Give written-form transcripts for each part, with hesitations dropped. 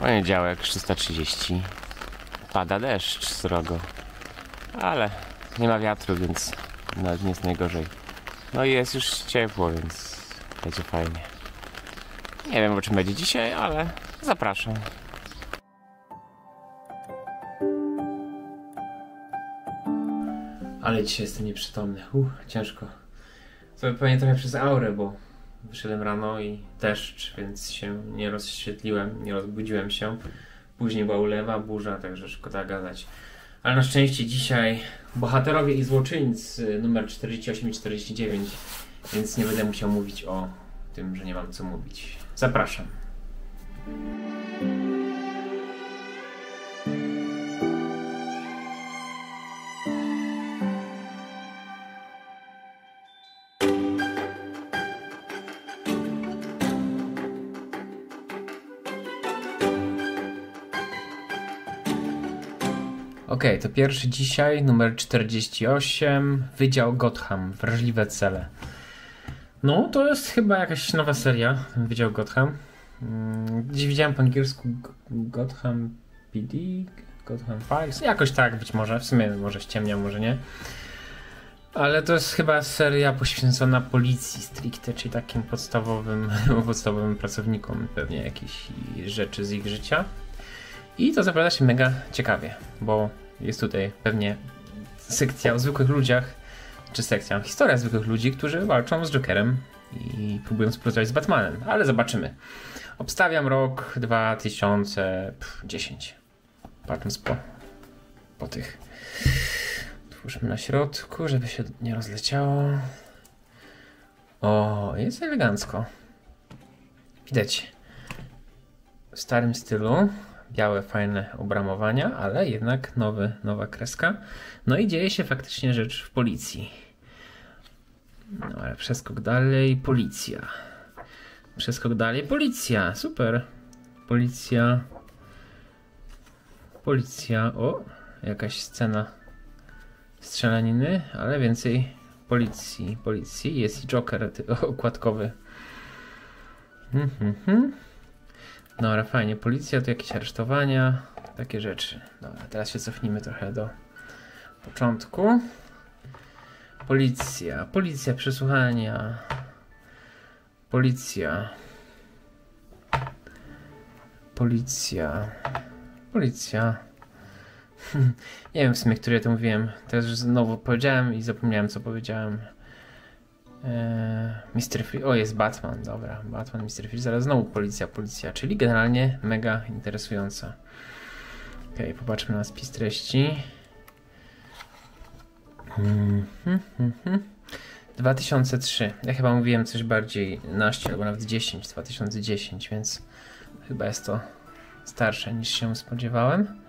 Poniedziałek 330. Pada deszcz srogo. Ale nie ma wiatru, więc nawet nie jest najgorzej. No i jest już ciepło, więc będzie fajnie. Nie wiem, o czym będzie dzisiaj, ale zapraszam. Ale dzisiaj jestem nieprzytomny. Ciężko. To pewnie trochę przez aurę, bo wyszedłem rano i deszcz, więc się nie rozświetliłem, nie rozbudziłem się. Później była ulewa, burza, także szkoda gadać. Ale na szczęście dzisiaj bohaterowie i złoczyńcy numer 48 i 49, więc nie będę musiał mówić o tym, że nie mam co mówić. Zapraszam. Okej, to pierwszy dzisiaj, numer 48, Wydział Gotham, Wrażliwe cele. No, to jest chyba jakaś nowa seria, Wydział Gotham. Gdzieś widziałem po angielsku Gotham PD, Gotham Files, jakoś tak być może, w sumie może ściemniam, może nie. Ale to jest chyba seria poświęcona policji stricte, czyli takim podstawowym pracownikom, pewnie jakieś rzeczy z ich życia. I to zapowiada się mega ciekawie, bo jest tutaj pewnie sekcja o zwykłych ludziach, czy historia zwykłych ludzi, którzy walczą z Jokerem i próbują współpracować z Batmanem, ale zobaczymy. Obstawiam rok 2010. Patrząc po tych. Twórzmy na środku, żeby się nie rozleciało. O, jest elegancko. Widać w starym stylu. Białe, fajne obramowania, ale jednak nowa kreska. No i dzieje się faktycznie rzecz w policji. No ale przeskok dalej, policja. Przeskok dalej, policja. Super. Policja. O, jakaś scena strzelaniny, ale więcej policji. Jest i Joker okładkowy. No ale fajnie, policja, to jakieś aresztowania, takie rzeczy. Dobra, teraz się cofnijmy trochę do początku. Policja, przesłuchania. Policja. Nie wiem w sumie, który ja to mówiłem. Teraz już znowu powiedziałem i zapomniałem, co powiedziałem. Mr. Freeze. O, jest Batman, dobra. Batman, Mr. Freeze, zaraz znowu policja, czyli generalnie mega interesująca. Okej, popatrzmy na spis treści. 2003. Ja chyba mówiłem coś bardziej naście, albo nawet 2010, więc chyba jest to starsze niż się spodziewałem.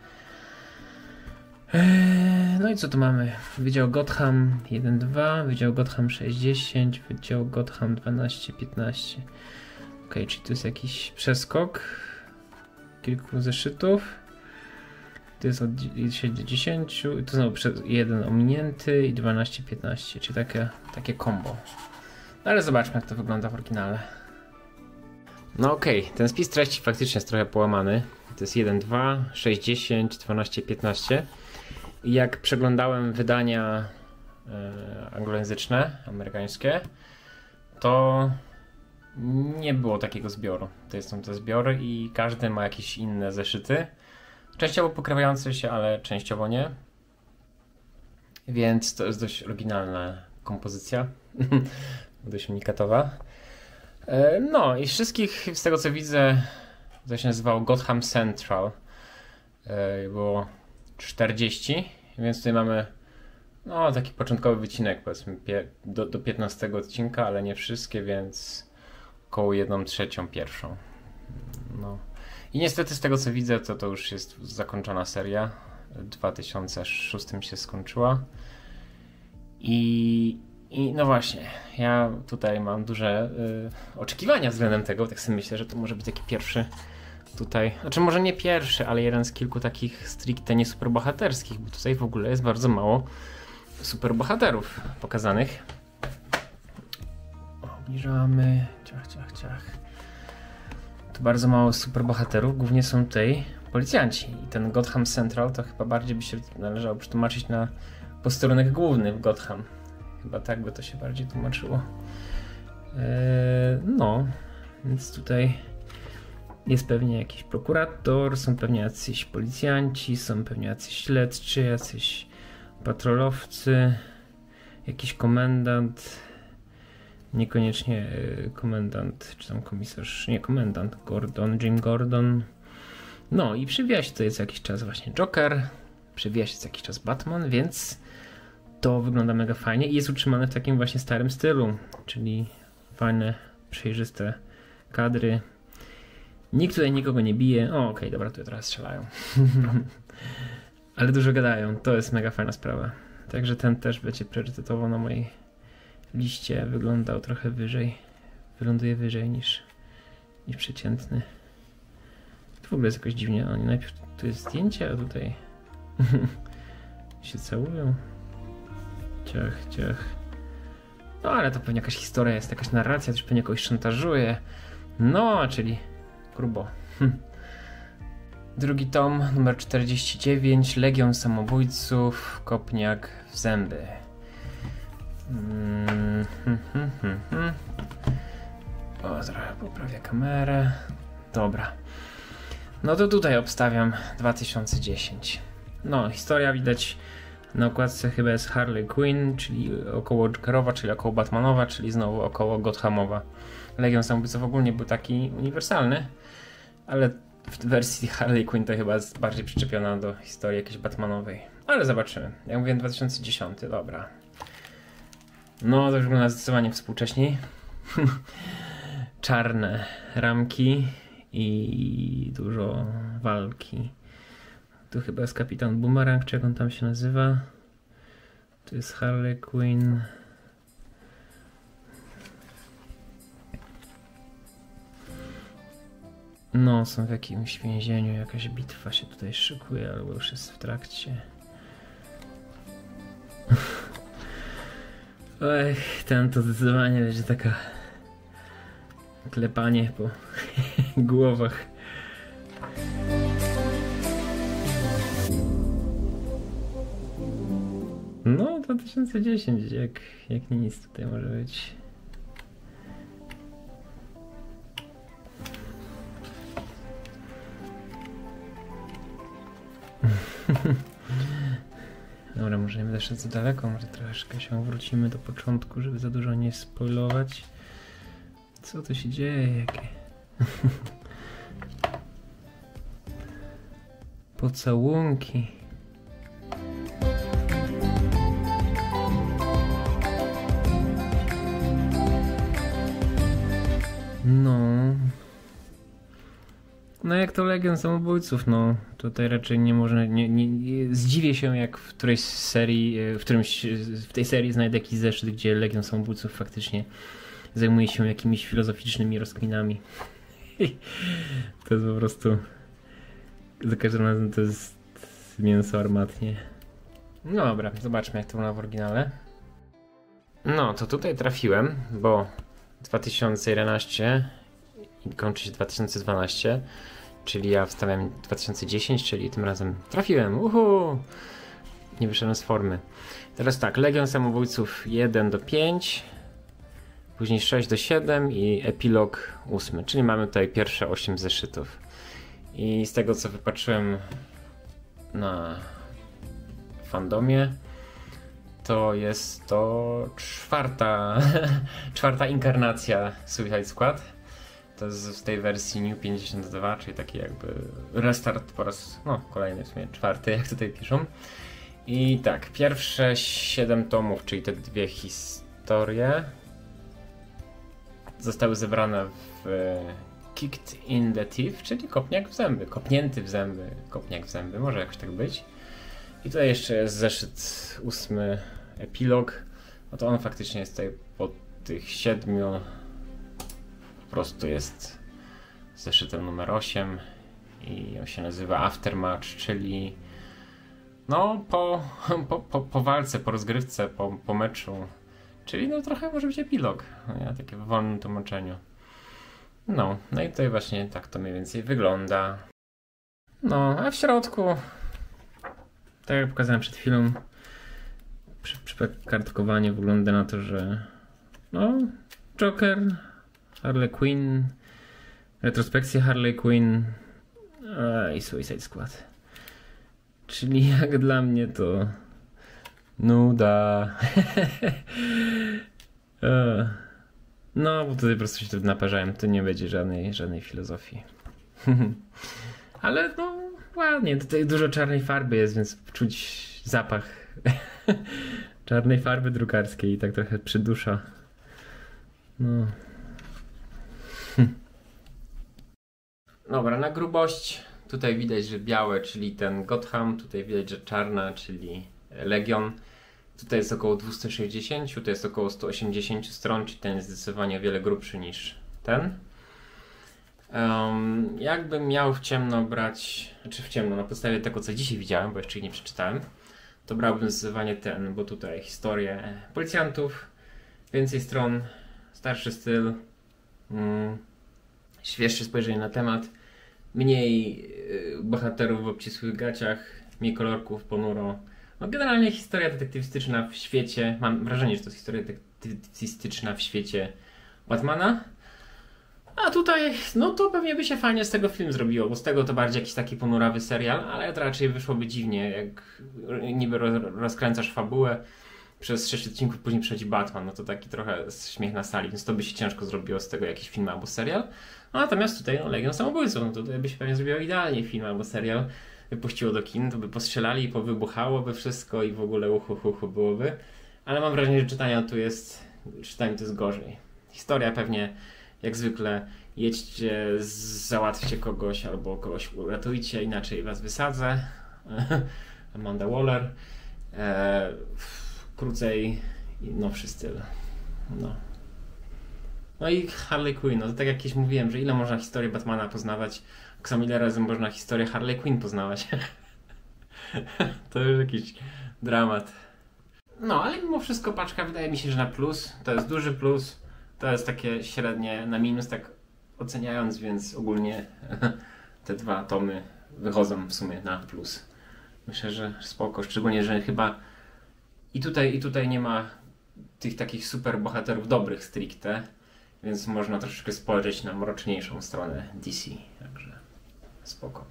No i co tu mamy? Wydział Gotham 1-2, Wydział Gotham 6-10, Wydział Gotham 12-15. Okej, czyli tu jest jakiś przeskok kilku zeszytów. To jest od 10 do 10 i tu znowu jeden ominięty i 12-15, czyli takie combo. No ale zobaczmy, jak to wygląda w oryginale. No okej, ten spis treści faktycznie jest trochę połamany. To jest 1-2, 6-10, 12-15. I jak przeglądałem wydania anglojęzyczne, amerykańskie, to nie było takiego zbioru. To są te zbiory i każdy ma jakieś inne zeszyty. Częściowo pokrywające się, ale częściowo nie. Więc to jest dość oryginalna kompozycja. Dość unikatowa. No i wszystkich, z tego co widzę, to się nazywało Gotham Central. Było 40, więc tutaj mamy no taki początkowy wycinek, powiedzmy do 15 odcinka, ale nie wszystkie, więc około 1/3 pierwszą. No. I niestety z tego co widzę, to już jest zakończona seria. W 2006 się skończyła. I no właśnie, ja tutaj mam duże oczekiwania względem tego, tak sobie myślę, że to może być taki pierwszy tutaj, znaczy może nie pierwszy, ale jeden z kilku takich stricte nie superbohaterskich, bo tutaj w ogóle jest bardzo mało superbohaterów pokazanych. Obniżamy, ciach. Tu bardzo mało superbohaterów, głównie są tutaj policjanci. I ten Gotham Central to chyba bardziej by się należało przetłumaczyć na posterunek główny w Gotham. Chyba tak by to się bardziej tłumaczyło. No, więc tutaj jest pewnie jakiś prokurator, są pewnie jacyś policjanci, są pewnie jacyś śledczy, jacyś patrolowcy, jakiś komendant, niekoniecznie komendant, czy tam komisarz, nie komendant, Jim Gordon. No i przywija się to co jakiś czas właśnie Joker, przywija się co jakiś czas Batman, więc to wygląda mega fajnie i jest utrzymane w takim właśnie starym stylu, czyli fajne, przejrzyste kadry. Nikt tutaj nikogo nie bije. O, okej, dobra, tu teraz strzelają. Ale dużo gadają, to jest mega fajna sprawa. Także ten też będzie priorytetowo na mojej liście wyglądał trochę wyżej. Wyląduje wyżej niż przeciętny. To w ogóle jest jakoś dziwnie. Oni najpierw tu jest zdjęcie, a tutaj się całują. Ciach. No ale to pewnie jakaś historia jest, jakaś narracja, coś pewnie kogoś szantażuje. No, czyli grubo. Drugi tom, numer 49, Legion Samobójców, kopniak w zęby. O, trochę poprawię kamerę. Dobra. No to tutaj obstawiam 2010. No, historia widać na okładce chyba jest Harley Quinn, czyli około Jokerowa, czyli około Batmanowa, czyli znowu około Gothamowa. Legion Samobójców ogólnie był taki uniwersalny, ale w wersji Harley Quinn to chyba jest bardziej przyczepiona do historii jakiejś Batmanowej. Ale zobaczymy. Jak mówiłem 2010, dobra. No to już wygląda zdecydowanie współcześniej. Czarne ramki i dużo walki. Tu chyba jest Kapitan Boomerang, czy jak on tam się nazywa. Tu jest Harley Quinn. No, są w jakimś więzieniu, jakaś bitwa się tutaj szykuje, albo już jest w trakcie. Ech, ten to zdecydowanie będzie taka klepanie po głowach. No, 2010, jak nic tutaj może być. Dobra, może nie będę szedł za daleko, może troszeczkę się wrócimy do początku, żeby za dużo nie spoilować. Co tu się dzieje? Jakie? Pocałunki. No jak to Legion Samobójców, no tutaj raczej nie można, nie zdziwię się jak w którejś serii, w tej serii znajdę jakiś zeszyt, gdzie Legion Samobójców faktycznie zajmuje się jakimiś filozoficznymi rozkminami. To jest po prostu, za każdym razem to jest mięso armatnie. No dobra, zobaczmy jak to było w oryginale. No to tutaj trafiłem, bo 2011 i kończy się 2012, czyli ja wstawiam 2010, czyli tym razem trafiłem. Nie wyszedłem z formy. Teraz tak, Legion Samobójców 1-5, później 6-7 i epilog 8, czyli mamy tutaj pierwsze 8 zeszytów. I z tego co wypatrzyłem na fandomie, to jest to czwarta inkarnacja Suicide Squad. To jest w tej wersji New 52, czyli taki jakby restart po raz, kolejny w sumie czwarty, jak tutaj piszą. I tak, pierwsze 7 tomów, czyli te dwie historie, zostały zebrane w Kicked in the Teeth, czyli kopniak w zęby, kopnięty w zęby, kopniak w zęby, może jakoś tak być. I tutaj jeszcze jest zeszyt 8, epilog, no to on faktycznie jest tutaj po tych 7, po prostu jest zeszytem numer 8 i on się nazywa Aftermatch, czyli no po walce, po rozgrywce, po meczu, czyli no trochę może być epilog, takie w wolnym tłumaczeniu. No i tutaj właśnie tak to mniej więcej wygląda. No, a w środku, tak jak pokazałem przed chwilą, kartkowanie wygląda na to, że Joker, Harley Quinn, retrospekcja Harley Quinn i Suicide Squad. Czyli jak dla mnie to nuda. No, bo tutaj po prostu się tu naparzałem, tu nie będzie żadnej filozofii. Ale ładnie, tutaj dużo czarnej farby jest, więc czuć zapach czarnej farby drukarskiej i tak trochę przydusza. No. Dobra, na grubość tutaj widać, że białe, czyli ten Gotham, tutaj widać, że czarna, czyli Legion. Tutaj jest około 260, tutaj jest około 180 stron, czyli ten jest zdecydowanie o wiele grubszy niż ten. Jakbym miał w ciemno brać, znaczy w ciemno, na podstawie tego co dzisiaj widziałem, bo jeszcze ich nie przeczytałem, to brałbym zdecydowanie ten, bo tutaj historię policjantów, więcej stron, starszy styl, świeższe spojrzenie na temat, mniej bohaterów w obcisłych gaciach, mniej kolorków, ponuro. No generalnie historia detektywistyczna w świecie, mam wrażenie, że to jest historia detektywistyczna w świecie Batmana. A tutaj, no to pewnie by się fajnie z tego film zrobiło, bo z tego to bardziej jakiś taki ponurawy serial, ale to raczej wyszłoby dziwnie, jak niby rozkręcasz fabułę, przez 6 odcinków później przychodzi Batman, no to taki trochę śmiech na sali, więc to by się ciężko zrobiło z tego jakiś film albo serial. No natomiast tutaj Legion Samobójców, no to tutaj by się pewnie zrobiło idealnie film albo serial, wypuściło do kin, to by postrzelali i powybuchałoby wszystko i w ogóle uhu byłoby. Ale mam wrażenie, że czytanie to jest gorzej. Historia pewnie jak zwykle jedźcie, załatwcie kogoś albo kogoś uratujcie, inaczej was wysadzę. Amanda Waller. Krócej i nowszy styl. No i Harley Quinn, no to tak jak kiedyś mówiłem, że ile można historię Batmana poznawać, tak samo ile razy można historię Harley Quinn poznawać. To już jakiś dramat. No, ale mimo wszystko paczka wydaje mi się, że na plus. To jest duży plus. To jest takie średnie na minus, tak oceniając, więc ogólnie te dwa tomy wychodzą w sumie na plus. Myślę, że spoko, szczególnie, że chyba i tutaj nie ma tych takich super bohaterów dobrych stricte, więc można troszeczkę spojrzeć na mroczniejszą stronę DC, także spoko.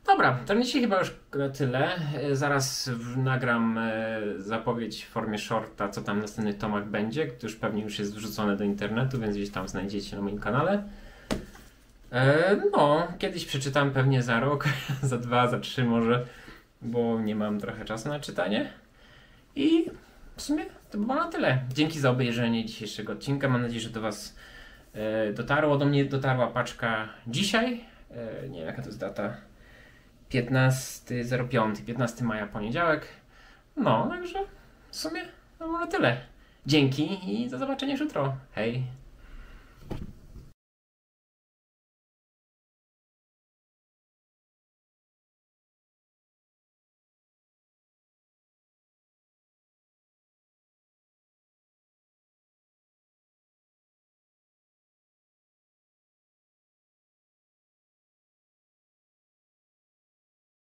Dobra, to dzisiaj chyba już na tyle. Zaraz nagram zapowiedź w formie shorta, co tam w następnych tomach będzie, który pewnie już jest wrzucone do internetu, więc gdzieś tam znajdziecie na moim kanale. Kiedyś przeczytam pewnie za rok, za 2, za 3 może, bo nie mam trochę czasu na czytanie. I w sumie to było na tyle. Dzięki za obejrzenie dzisiejszego odcinka. Mam nadzieję, że do was dotarło. Do mnie dotarła paczka dzisiaj. Nie wiem jaka to jest data. 15 maja, poniedziałek. No, także w sumie to było na tyle. Dzięki i do zobaczenia jutro. Hej!